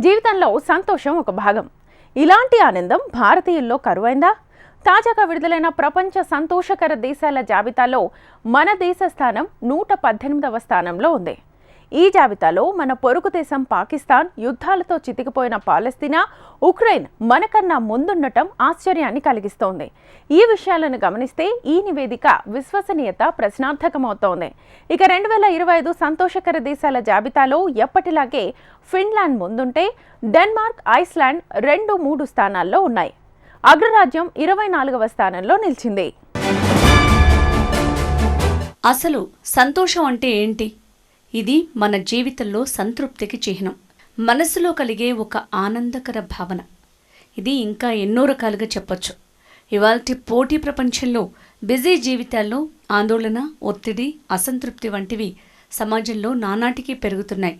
జీవితంలో సంతోషం ఒక భాగం. ఇలాంటి ఆనందం భారతీయుల్లో కరువైందా? తాజాగా విడుదలైన ప్రపంచ సంతోషకర దేశాల జాబితాలో మన దేశ స్థానం 118వ స్థానంలో ఉంది. ఈ జాబితాలో మన పొరుగు దేశం పాకిస్తాన్, యుద్ధాలతో చితికిపోయిన పాలస్తీనా, ఉక్రెయిన్ మనకన్నా ముందుండటం ఆశ్చర్యాన్ని కలిగిస్తోంది. ఈ విషయాలను గమనిస్తే ఈ నివేదిక విశ్వసనీయత ప్రశ్నార్థకమవుతోంది. ఇక 2025 సంతోషకర దేశాల జాబితాలో ఎప్పటిలాగే ఫిన్లాండ్ ముందుంటే డెన్మార్క్, ఐస్లాండ్ 2-3 స్థానాల్లో ఉన్నాయి. అగ్రరాజ్యం 24వ స్థానంలో నిలిచింది. అసలు సంతోషం అంటే ఏంటి? ఇది మన జీవితంలో సంతృప్తికి చిహ్నం, మనసులో కలిగే ఒక ఆనందకర భావన. ఇది ఇంకా ఎన్నో రకాలుగా చెప్పొచ్చు. ఇవాల్టి పోటీ ప్రపంచంలో బిజీ జీవితాల్లో ఆందోళన, ఒత్తిడి, అసంతృప్తి వంటివి సమాజంలో నానాటికి పెరుగుతున్నాయి.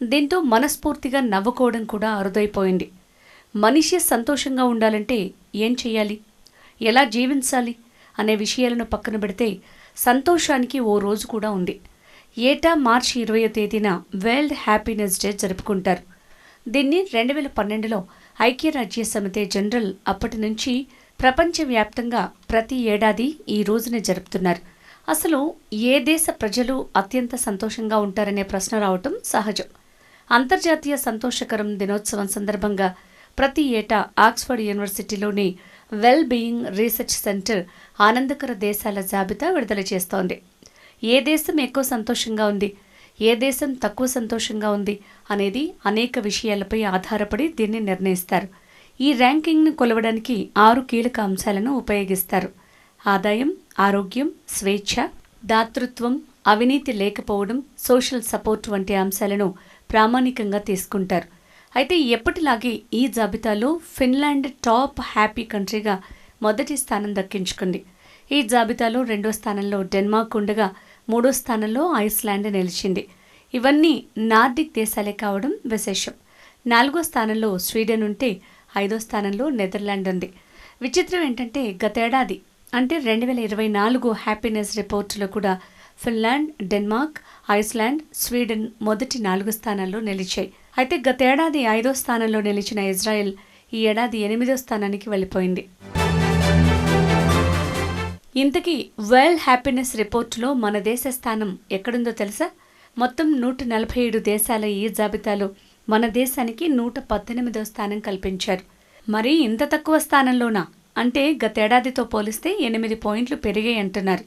దీంతో మనస్ఫూర్తిగా నవ్వుకోవడం కూడా అరుదైపోయింది. మనిషి సంతోషంగా ఉండాలంటే ఏం చెయ్యాలి, ఎలా జీవించాలి అనే విషయాలను పక్కన పెడితే సంతోషానికి ఓ రోజు కూడా ఉంది. ఏటా మార్చి 20వ తేదీన వరల్డ్ హ్యాపీనెస్ డే జరుపుకుంటారు. దీన్ని 2012లో ఐక్యరాజ్య సమితి జనరల్ అప్పటి నుంచి ప్రపంచవ్యాప్తంగా ప్రతి ఏడాది ఈ రోజుని జరుపుతున్నారు. అసలు ఏ దేశ ప్రజలు అత్యంత సంతోషంగా ఉంటారనే ప్రశ్న రావటం సహజం. అంతర్జాతీయ సంతోషకరం దినోత్సవం సందర్భంగా ప్రతి ఏటా ఆక్స్ఫర్డ్ యూనివర్సిటీలోని వెల్ బీయింగ్ రీసెర్చ్ సెంటర్ ఆనందకర దేశాల జాబితా విడుదల చేస్తోంది. ఏ దేశం ఎక్కువ సంతోషంగా ఉంది, ఏ దేశం తక్కువ సంతోషంగా ఉంది అనేది అనేక విషయాలపై ఆధారపడి దీన్ని నిర్ణయిస్తారు. ఈ ర్యాంకింగ్ను కొలవడానికి 6 కీలక అంశాలను ఉపయోగిస్తారు. ఆదాయం, ఆరోగ్యం, స్వేచ్ఛ, దాతృత్వం, అవినీతి లేకపోవడం, సోషల్ సపోర్ట్ వంటి అంశాలను ప్రామాణికంగా తీసుకుంటారు. అయితే ఎప్పటిలాగే ఈ జాబితాలో ఫిన్లాండ్ టాప్ హ్యాపీ కంట్రీగా మొదటి స్థానం దక్కించుకుంది. ఈ జాబితాలో 2వ స్థానంలో డెన్మార్క్ ఉండగా 3వ స్థానంలో ఐస్లాండ్ నిలిచింది. ఇవన్నీ నార్డిక్ దేశాలే కావడం విశేషం. 4వ స్థానంలో స్వీడన్ ఉంటే 5వ స్థానంలో నెదర్లాండ్ ఉంది. విచిత్రం ఏంటంటే గతేడాది అంటే 2024 హ్యాపీనెస్ రిపోర్టులో కూడా ఫిన్లాండ్, డెన్మార్క్, ఐస్లాండ్, స్వీడన్ మొదటి 4 స్థానాల్లో నిలిచాయి. అయితే గతేడాది 5వ స్థానంలో నిలిచిన ఇజ్రాయెల్ ఈ ఏడాది 8వ స్థానానికి వెళ్ళిపోయింది. ఇంతకీ వరల్డ్ హ్యాపీనెస్ రిపోర్టులో మన దేశ స్థానం ఎక్కడుందో తెలుసా? మొత్తం 147 దేశాల ఈ జాబితాలో మన దేశానికి 118వ స్థానం కల్పించారు. మరి ఇంత తక్కువ స్థానంలోనా అంటే గతేడాదితో పోలిస్తే 8 పాయింట్లు పెరిగాయి అంటున్నారు.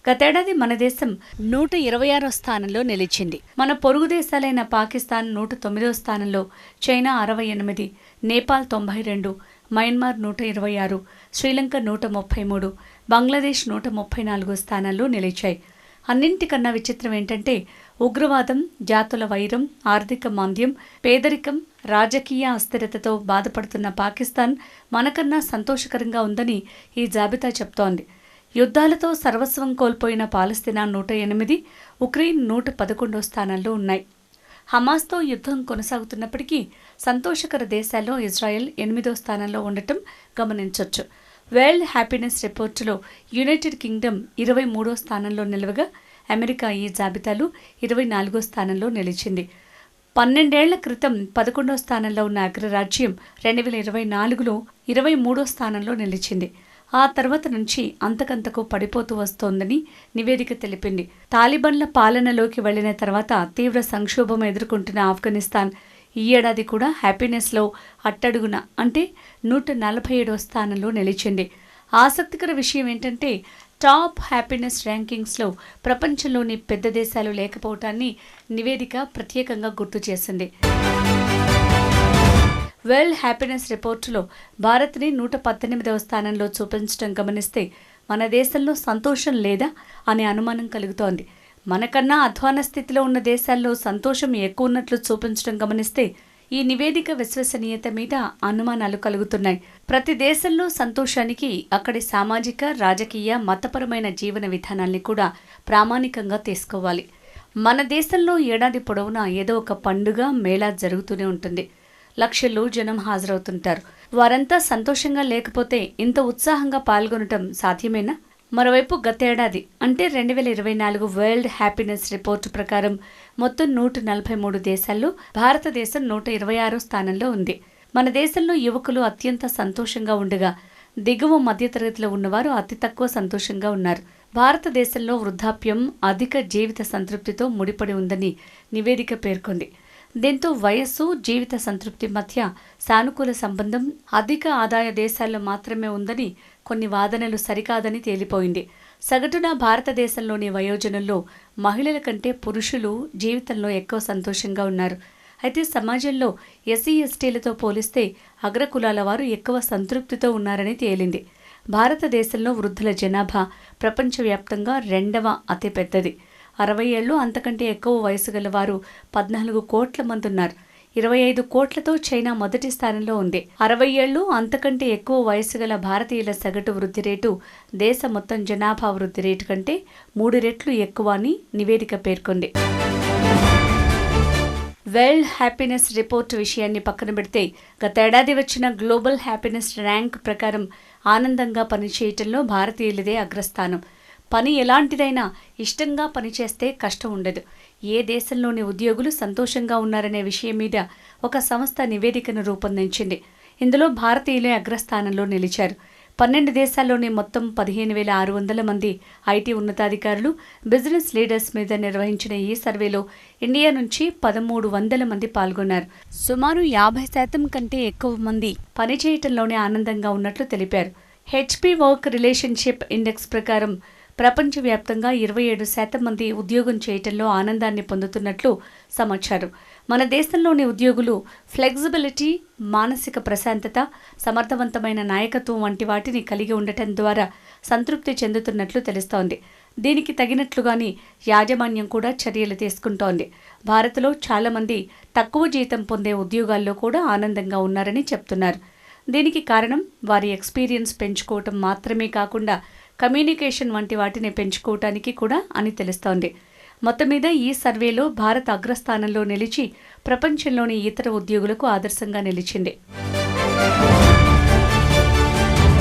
గతేడాది మన దేశం 126వ స్థానంలో నిలిచింది. మన పొరుగు దేశాలైన పాకిస్తాన్ 109వ స్థానంలో, చైనా 68, నేపాల్ 92, మయన్మార్ 126, శ్రీలంక 133, బంగ్లాదేశ్ 134 స్థానాల్లో నిలిచాయి. అన్నింటికన్నా విచిత్రం ఏంటంటే ఉగ్రవాదం, జాతుల వైరం, ఆర్థిక మాంద్యం, పేదరికం, రాజకీయ అస్థిరతతో బాధపడుతున్న పాకిస్తాన్ మనకన్నా సంతోషకరంగా ఉందని ఈ జాబితా చెప్తోంది. యుద్ధాలతో సర్వస్వం కోల్పోయిన పాలస్తీనా 108, ఉక్రెయిన్ 111 స్థానాల్లో ఉన్నాయి. హమాస్తో యుద్ధం కొనసాగుతున్నప్పటికీ సంతోషకర దేశాల్లో ఇజ్రాయెల్ 8వ స్థానంలో ఉండటం గమనించవచ్చు. వరల్డ్ హ్యాపీనెస్ రిపోర్టులో యునైటెడ్ కింగ్డమ్ 23వ స్థానంలో నిలవగా అమెరికా ఈ జాబితాలో 24వ స్థానంలో నిలిచింది. 12 ఏళ్ల క్రితం 11వ స్థానంలో ఉన్న అగ్రరాజ్యం 2024లో 23వ స్థానంలో నిలిచింది. ఆ తర్వాత నుంచి అంతకంతకు పడిపోతూ వస్తోందని నివేదిక తెలిపింది. తాలిబాన్ల పాలనలోకి వెళ్లిన తర్వాత తీవ్ర సంక్షోభం ఎదుర్కొంటున్న ఆఫ్ఘనిస్తాన్ ఈ ఏడాది కూడా హ్యాపీనెస్లో అట్టడుగున అంటే 147వ స్థానంలో నిలిచింది. ఆసక్తికర విషయం ఏంటంటే టాప్ హ్యాపీనెస్ ర్యాంకింగ్స్లో ప్రపంచంలోని పెద్ద దేశాలు లేకపోవటాన్ని నివేదిక ప్రత్యేకంగా గుర్తు చేసింది. వరల్డ్ హ్యాపీనెస్ రిపోర్టులో భారత్ని 118వ స్థానంలో చూపించడం గమనిస్తే మన దేశంలో సంతోషం లేదా అనే అనుమానం కలుగుతోంది. మనకన్నా అధ్వాన స్థితిలో ఉన్న దేశాల్లో సంతోషం ఎక్కువ ఉన్నట్లు చూపించడం గమనిస్తే ఈ నివేదిక విశ్వసనీయత మీద అనుమానాలు కలుగుతున్నాయి. ప్రతి దేశంలో సంతోషానికి అక్కడి సామాజిక, రాజకీయ, మతపరమైన జీవన విధానాల్ని కూడా ప్రామాణికంగా తీసుకోవాలి. మన దేశంలో ఏడాది పొడవునా ఏదో ఒక పండుగ, మేళా జరుగుతూనే ఉంటుంది. లక్షల్లో జనం హాజరవుతుంటారు. వారంతా సంతోషంగా లేకపోతే ఇంత ఉత్సాహంగా పాల్గొనటం సాధ్యమేనా? మరోవైపు గతేడాది అంటే 2024 వరల్డ్ హ్యాపీనెస్ రిపోర్టు ప్రకారం మొత్తం 143 దేశాల్లో భారతదేశం 126 స్థానంలో ఉంది. మన దేశంలో యువకులు అత్యంత సంతోషంగా ఉండగా దిగువ మధ్యతరగతిలో ఉన్నవారు అతి తక్కువ సంతోషంగా ఉన్నారు. భారతదేశంలో వృద్ధాప్యం అధిక జీవిత సంతృప్తితో ముడిపడి ఉందని నివేదిక పేర్కొంది. దీంతో వయస్సు, జీవిత సంతృప్తి మధ్య సానుకూల సంబంధం అధిక ఆదాయ దేశాల్లో మాత్రమే ఉందని, కొన్ని వాదనలు సరికాదని తేలిపోయింది. సగటున భారతదేశంలోని వయోజనుల్లో మహిళల కంటే పురుషులు జీవితంలో ఎక్కువ సంతోషంగా ఉన్నారు. అయితే సమాజంలో ఎస్సీ ఎస్టీలతో పోలిస్తే అగ్రకులాల వారు ఎక్కువ సంతృప్తితో ఉన్నారని తేలింది. భారతదేశంలో వృద్ధుల జనాభా ప్రపంచవ్యాప్తంగా 2వ అతిపెద్దది. 60 ఏళ్ళు అంతకంటే ఎక్కువ వయసు గల వారు 14 కోట్ల మంది ఉన్నారు. 25 కోట్లతో చైనా మొదటి స్థానంలో ఉంది. 60 ఏళ్ళు అంతకంటే ఎక్కువ వయసు గల భారతీయుల సగటు వృద్ధి రేటు దేశ మొత్తం జనాభా వృద్ధి రేటు కంటే 3 రెట్లు ఎక్కువ అని నివేదిక పేర్కొంది. వరల్డ్ హ్యాపీనెస్ రిపోర్ట్ విషయాన్ని పక్కన పెడితే గతేడాది వచ్చిన గ్లోబల్ హ్యాపీనెస్ ర్యాంక్ ప్రకారం ఆనందంగా పనిచేయటంలో భారతీయులదే అగ్రస్థానం. పని ఎలాంటిదైనా ఇష్టంగా పనిచేస్తే కష్టం ఉండదు. ఏ దేశంలోని ఉద్యోగులు సంతోషంగా ఉన్నారనే విషయం మీద ఒక సంస్థ నివేదికను రూపొందించింది. ఇందులో భారతీయులే అగ్రస్థానంలో నిలిచారు. 12 దేశాల్లోని మొత్తం 15,600 మంది ఐటీ ఉన్నతాధికారులు, బిజినెస్ లీడర్స్ మీద నిర్వహించిన ఈ సర్వేలో ఇండియా నుంచి 1,300 మంది పాల్గొన్నారు. సుమారు 50% కంటే ఎక్కువ మంది పనిచేయటంలోనే ఆనందంగా ఉన్నట్లు తెలిపారు. హెచ్పి వర్క్ రిలేషన్షిప్ ఇండెక్స్ ప్రకారం ప్రపంచవ్యాప్తంగా 27% మంది ఉద్యోగం చేయటంలో ఆనందాన్ని పొందుతున్నట్లు సమాచారం. మన దేశంలోని ఉద్యోగులు ఫ్లెక్సిబిలిటీ, మానసిక ప్రశాంతత, సమర్థవంతమైన నాయకత్వం వంటి వాటిని కలిగి ఉండటం ద్వారా సంతృప్తి చెందుతున్నట్లు తెలుస్తోంది. దీనికి తగినట్లుగానే యాజమాన్యం కూడా చర్యలు తీసుకుంటోంది. భారత్లో చాలామంది తక్కువ జీతం పొందే ఉద్యోగాల్లో కూడా ఆనందంగా ఉన్నారని చెప్తున్నారు. దీనికి కారణం వారి ఎక్స్పీరియన్స్ పెంచుకోవటం మాత్రమే కాకుండా కమ్యూనికేషన్ వంటి వాటిని పెంచుకోవటానికి కూడా అని తెలుస్తోంది. మొత్తం మీద ఈ సర్వేలో భారత్ అగ్రస్థానంలో నిలిచి ప్రపంచంలోని ఇతర ఉద్యోగులకు ఆదర్శంగా నిలిచింది.